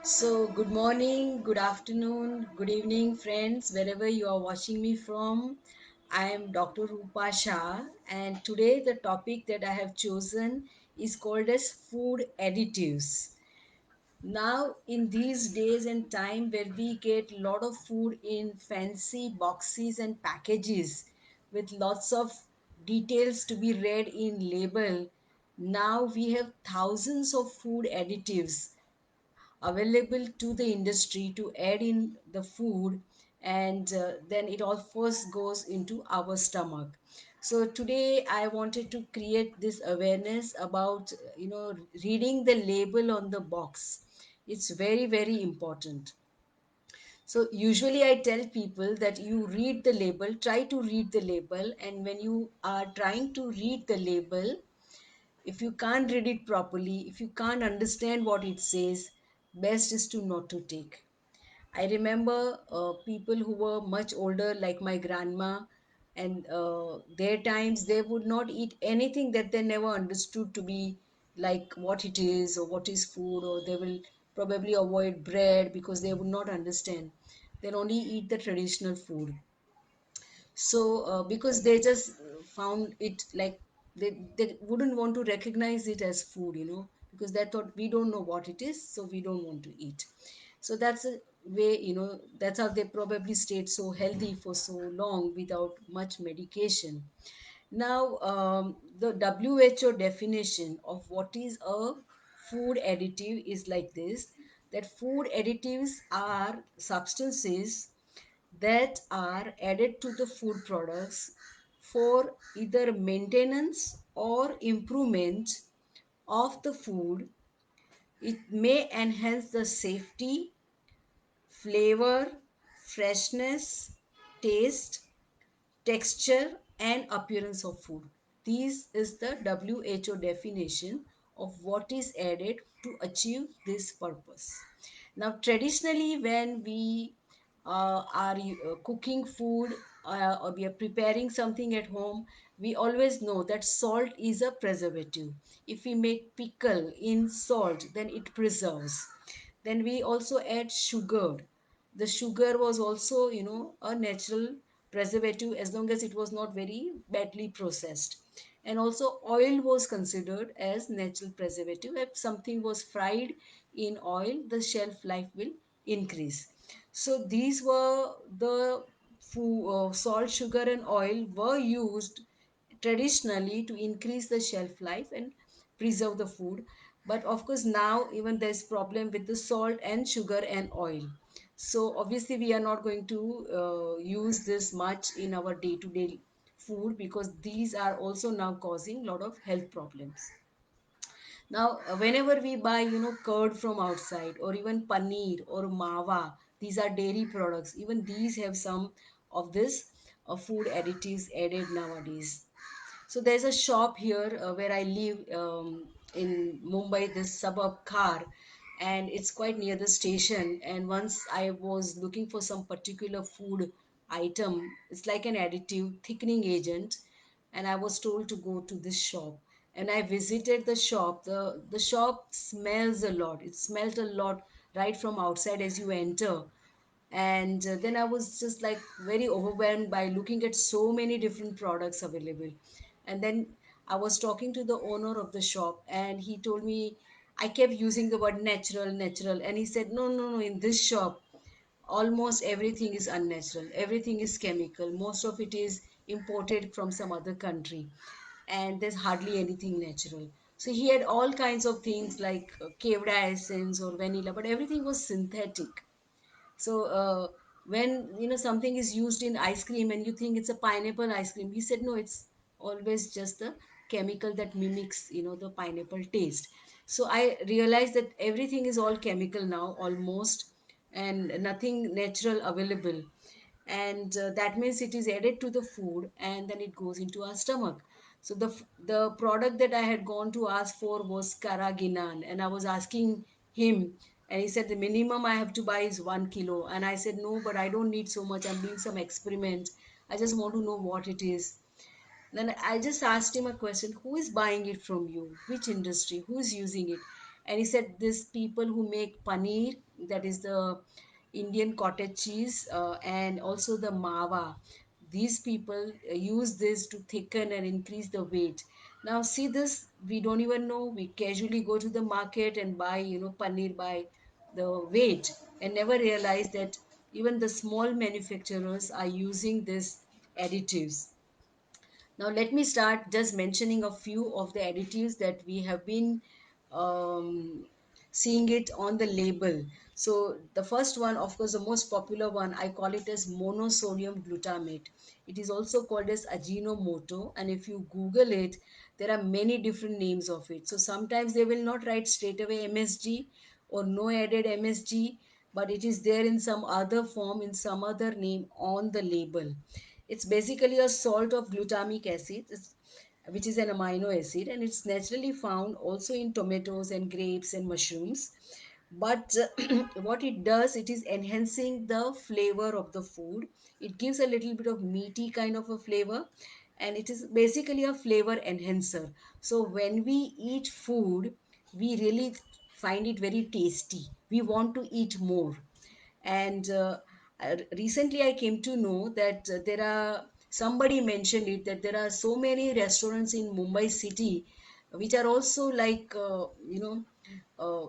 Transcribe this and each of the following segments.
So, good morning, good afternoon, good evening, friends, wherever you are watching me from. I am Dr. Rupa Shah, and today the topic that I have chosen is called as food additives. Now, in these days and time where we get a lot of food in fancy boxes and packages with lots of details to be read in label, now we have thousands of food additives available to the industry to add in the food, and then it all first goes into our stomach. So today I wanted to create this awareness about reading the label on the box. It's very, very important. So usually I tell people that you read the label, try to read the label, and when you are trying to read the label, if you can't read it properly, if you can't understand what it says, best is to not to take. I remember people who were much older, like my grandma, and their times they would not eat anything that they never understood to be like what it is or what is food, or they will probably avoid bread because they would not understand. They'll only eat the traditional food. So because they just found it like they wouldn't want to recognize it as food, because they thought we don't know what it is, so we don't want to eat. So that's a way, that's how they probably stayed so healthy for so long without much medication. Now, the WHO definition of what is a food additive is like this: that food additives are substances that are added to the food products for either maintenance or improvement of the food. It may enhance the safety, flavor, freshness, taste, texture, and appearance of food. This is the WHO definition of what is added to achieve this purpose. Now, traditionally, when we are cooking food, or we are preparing something at home, we always know that salt is a preservative. If we make pickle in salt, then it preserves. Then we also add sugar. The sugar was also, a natural preservative as long as it was not very badly processed. And also oil was considered as natural preservative. If something was fried in oil, the shelf life will increase. So these were the food, salt, sugar, and oil were used traditionally to increase the shelf life and preserve the food. But of course now even there's problem with the salt and sugar and oil. So obviously we are not going to use this much in our day to day food, because these are also now causing a lot of health problems. Now, whenever we buy, curd from outside, or even paneer or mawa, these are dairy products. Even these have some of this food additives added nowadays. So there's a shop here where I live, in Mumbai, this suburb Khar, and it's quite near the station. And once I was looking for some particular food item, it's like an additive thickening agent, and I was told to go to this shop. And I visited the shop. The shop smells a lot. It smelled a lot right from outside as you enter. And then I was just like very overwhelmed by looking at so many different products available. And then I was talking to the owner of the shop, and he told me I kept using the word natural, natural, and he said, no, no, no, in this shop almost everything is unnatural, everything is chemical, most of it is imported from some other country, and there's hardly anything natural. So he had all kinds of things like caved essence or vanilla, but everything was synthetic. So when something is used in ice cream and you think it's a pineapple ice cream, he said no, it's always just the chemical that mimics the pineapple taste. So I realized that everything is all chemical now almost, and nothing natural available. And that means it is added to the food and then it goes into our stomach. So the product that I had gone to ask for was Karaginan, and I was asking him, and he said the minimum I have to buy is 1 kilo. And I said no, but I don't need so much, I'm doing some experiment, I just want to know what it is. Then I just asked him a question: who is buying it from you? Which industry? Who is using it? And he said this people who make paneer, that is the Indian cottage cheese, and also the mawa, these people use this to thicken and increase the weight. Now see this, we don't even know, we casually go to the market and buy, paneer by the weight, and never realize that even the small manufacturers are using this additives. Now, let me start just mentioning a few of the additives that we have been um, seeing it on the label. So, the first one, of course, the most popular one, I call it as monosodium glutamate. It is also called as Ajinomoto, and if you Google it, there are many different names of it. So, sometimes they will not write straight away MSG or no added MSG, but it is there in some other form, in some other name on the label. It's basically a salt of glutamic acid, which is an amino acid, and it's naturally found also in tomatoes and grapes and mushrooms. But what it does, it is enhancing the flavor of the food. It gives a little bit of meaty kind of a flavor, and it is basically a flavor enhancer. So when we eat food, we really find it very tasty. We want to eat more. And recently I came to know that there are, somebody mentioned it, that there are so many restaurants in Mumbai city which are also like,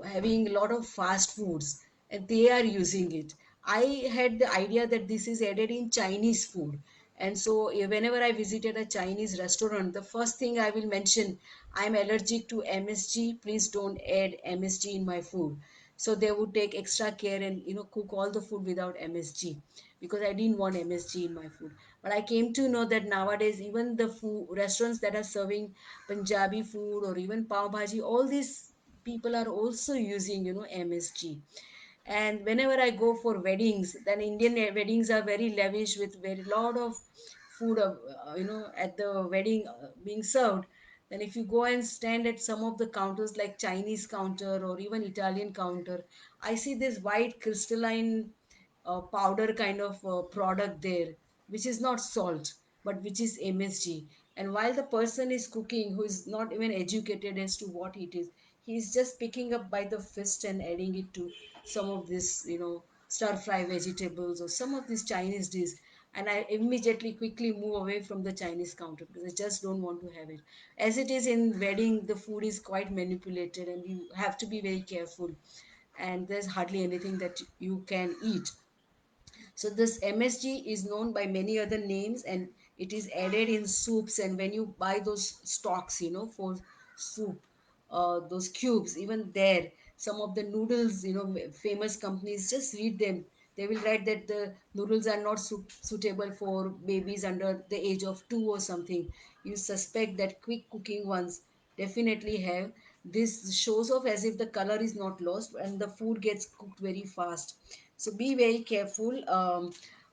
having a lot of fast foods, and they are using it. I had the idea that this is added in Chinese food. And so whenever I visited a Chinese restaurant, the first thing I will mention, I'm allergic to MSG, please don't add MSG in my food. So they would take extra care and cook all the food without MSG, because I didn't want MSG in my food. But I came to know that nowadays even the food restaurants that are serving Punjabi food or even pav bhaji, all these people are also using MSG. And whenever I go for weddings, then Indian weddings are very lavish with very lot of food of, at the wedding being served. Then if you go and stand at some of the counters like Chinese counter or even Italian counter, I see this white crystalline powder kind of product there, which is not salt, but which is MSG. And while the person is cooking, who is not even educated as to what it is, he is just picking up by the fist and adding it to some of this, stir fry vegetables or some of these Chinese dishes. And I immediately quickly move away from the Chinese counter because I just don't want to have it. As it is in wedding, the food is quite manipulated and you have to be very careful. And there's hardly anything that you can eat. So this MSG is known by many other names, and it is added in soups. And when you buy those stocks, for soup, those cubes, even there, some of the noodles, famous companies, just read them. They will write that the noodles are not suitable for babies under the age of 2 or something. You suspect that quick cooking ones definitely have. This shows off as if the color is not lost and the food gets cooked very fast. So be very careful.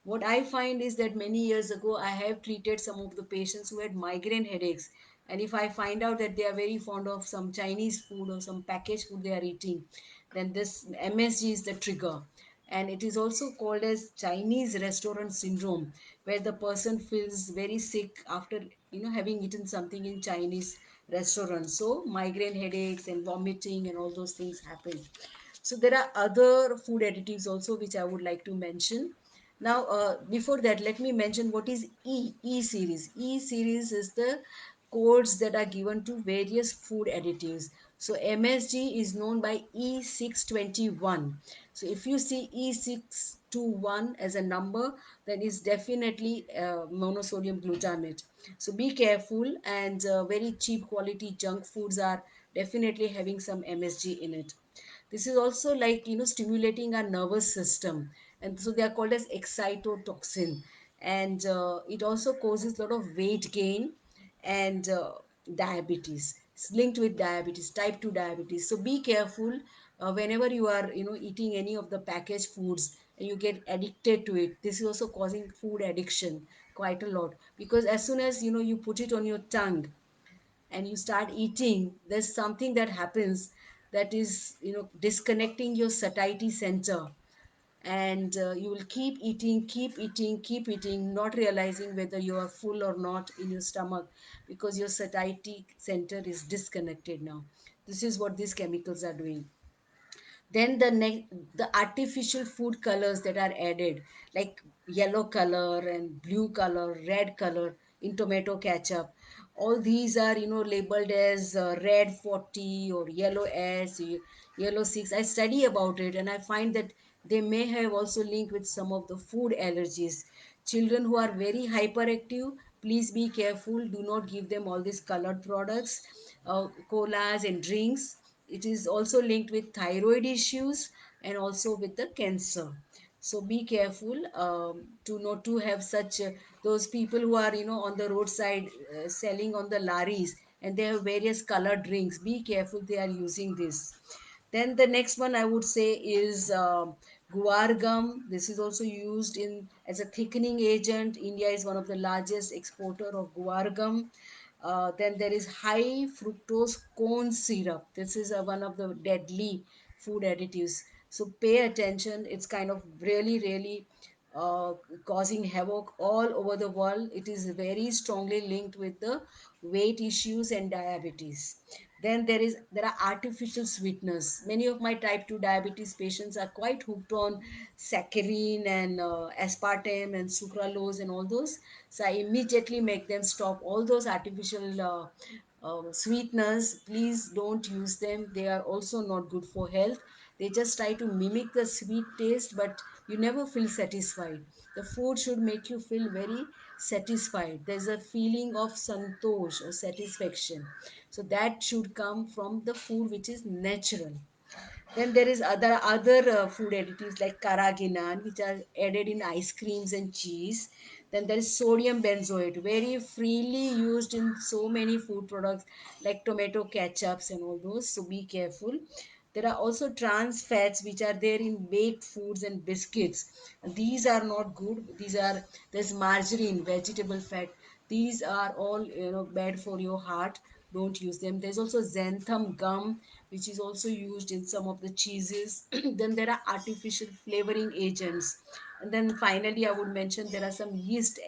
What I find is that many years ago I have treated some of the patients who had migraine headaches, and if I find out that they are very fond of some Chinese food or some packaged food they are eating, then this MSG is the trigger. And it is also called as Chinese restaurant syndrome, where the person feels very sick after having eaten something in Chinese restaurant. So migraine headaches and vomiting and all those things happen. So there are other food additives also which I would like to mention. Now, before that, let me mention what is E series. E series is the codes that are given to various food additives. So MSG is known by E621. So if you see E621 as a number, then it's definitely monosodium glutamate. So be careful, and very cheap quality junk foods are definitely having some MSG in it. This is also like stimulating our nervous system, and so they are called as excitotoxin. And it also causes a lot of weight gain and diabetes. It's linked with diabetes, type 2 diabetes. So be careful whenever you are eating any of the packaged foods and you get addicted to it. This is also causing food addiction quite a lot, because as soon as you put it on your tongue and you start eating, there's something that happens that is disconnecting your satiety center. And you will keep eating, keep eating, keep eating, not realizing whether you are full or not in your stomach, because your satiety center is disconnected now. This is what these chemicals are doing. Then the artificial food colors that are added, like yellow color and blue color, red color in tomato ketchup, all these are, labeled as red 40 or yellow S, yellow 6. I study about it and I find that they may have also linked with some of the food allergies. Children who are very hyperactive, please be careful, do not give them all these colored products, colas and drinks. It is also linked with thyroid issues and also with the cancer. So be careful, to not to have such those people who are, on the roadside, selling on the laris, and they have various colored drinks. Be careful, they are using this. Then the next one I would say is guar gum. This is also used in as a thickening agent. India is one of the largest exporter of guar gum. Then there is high fructose corn syrup. This is one of the deadly food additives. So pay attention. It's kind of really, really uh, causing havoc all over the world. It is very strongly linked with the weight issues and diabetes. Then there are artificial sweeteners. Many of my type 2 diabetes patients are quite hooked on saccharin and aspartame and sucralose and all those. So I immediately make them stop all those artificial sweeteners. Please don't use them. They are also not good for health. They just try to mimic the sweet taste, but you never feel satisfied. The food should make you feel very satisfied. There's a feeling of santosh or satisfaction. So that should come from the food which is natural. Then there is other food additives like carrageenan, which are added in ice creams and cheese. Then there is sodium benzoate, very freely used in so many food products like tomato ketchups and all those. So be careful. There are also trans fats which are there in baked foods and biscuits. These are not good. There's margarine, vegetable fat. These are all, bad for your heart. Don't use them. There's also xanthan gum, which is also used in some of the cheeses. Then there are artificial flavoring agents. And then finally, I would mention there are some yeast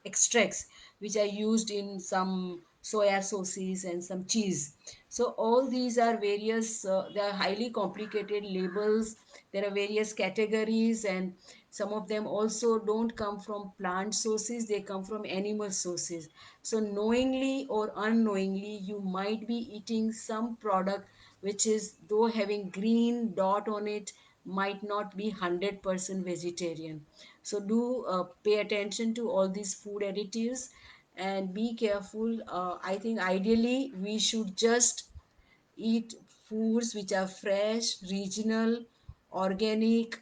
extracts which are used in some soya sauces and some cheese. So all these are various, they are highly complicated labels. There are various categories, and some of them also don't come from plant sources, they come from animal sources. So knowingly or unknowingly, you might be eating some product which is, though having green dot on it, might not be 100% vegetarian. So do pay attention to all these food additives and be careful. I think ideally we should just eat foods which are fresh, regional, organic,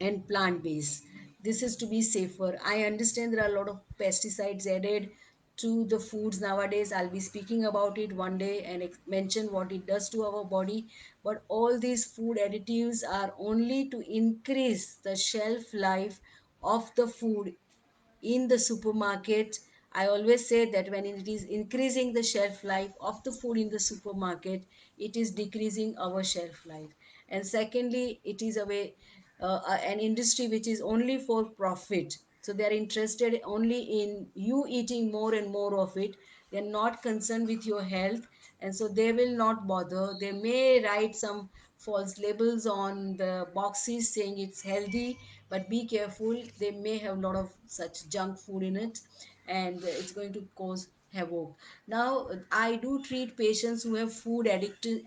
and plant based. This is to be safer. I understand there are a lot of pesticides added to the foods nowadays. I'll be speaking about it one day and mention what it does to our body. But all these food additives are only to increase the shelf life of the food in the supermarket. I always say that when it is increasing the shelf life of the food in the supermarket, it is decreasing our shelf life. And secondly, it is a way, an industry which is only for profit. So they are interested only in you eating more and more of it. They're not concerned with your health, and so they will not bother. They may write some false labels on the boxes saying it's healthy, but be careful, they may have a lot of such junk food in it, and it's going to cause havoc. Now I do treat patients who have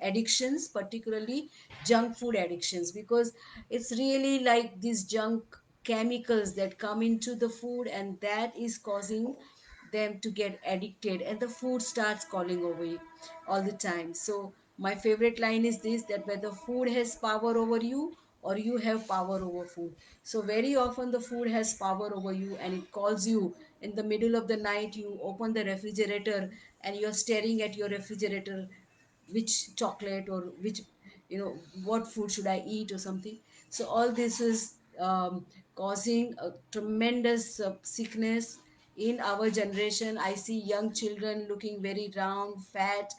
addictions, particularly junk food addictions, because it's really like these junk chemicals that come into the food, and that is causing them to get addicted, and the food starts calling over you all the time. So my favorite line is this, that whether food has power over you or you have power over food. So very often the food has power over you and it calls you in the middle of the night. You open the refrigerator and you're staring at your refrigerator, which chocolate or which, what food should I eat or something. So all this is causing a tremendous sickness in our generation. I see young children looking very round, fat.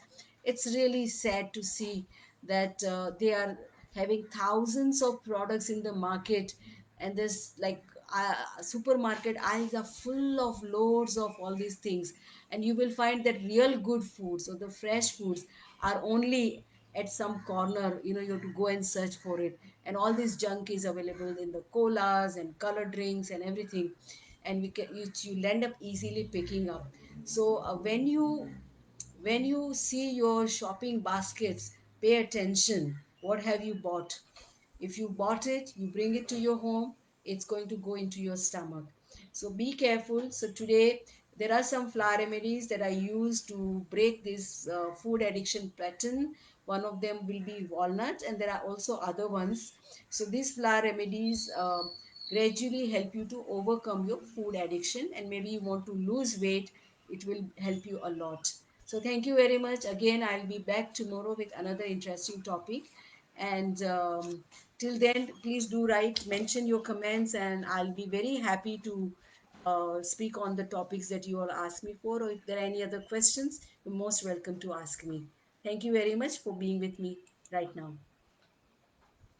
It's really sad to see that they are having thousands of products in the market, and there's like supermarket aisles are full of loads of all these things, and you will find that real good foods or the fresh foods are only at some corner. You have to go and search for it, and all this junk is available in the colas and color drinks and everything, and you'll end up easily picking up. So when you see your shopping baskets, pay attention. What have you bought? If you bought it, you bring it to your home, it's going to go into your stomach. So be careful. So today, there are some flower remedies that I use to break this food addiction pattern. One of them will be walnut, and there are also other ones. So these flower remedies gradually help you to overcome your food addiction, and maybe you want to lose weight, it will help you a lot. So thank you very much. Again, I'll be back tomorrow with another interesting topic. And till then, please do write, mention your comments, and I'll be very happy to speak on the topics that you all ask me for. Or if there are any other questions, you're most welcome to ask me. Thank you very much for being with me right now.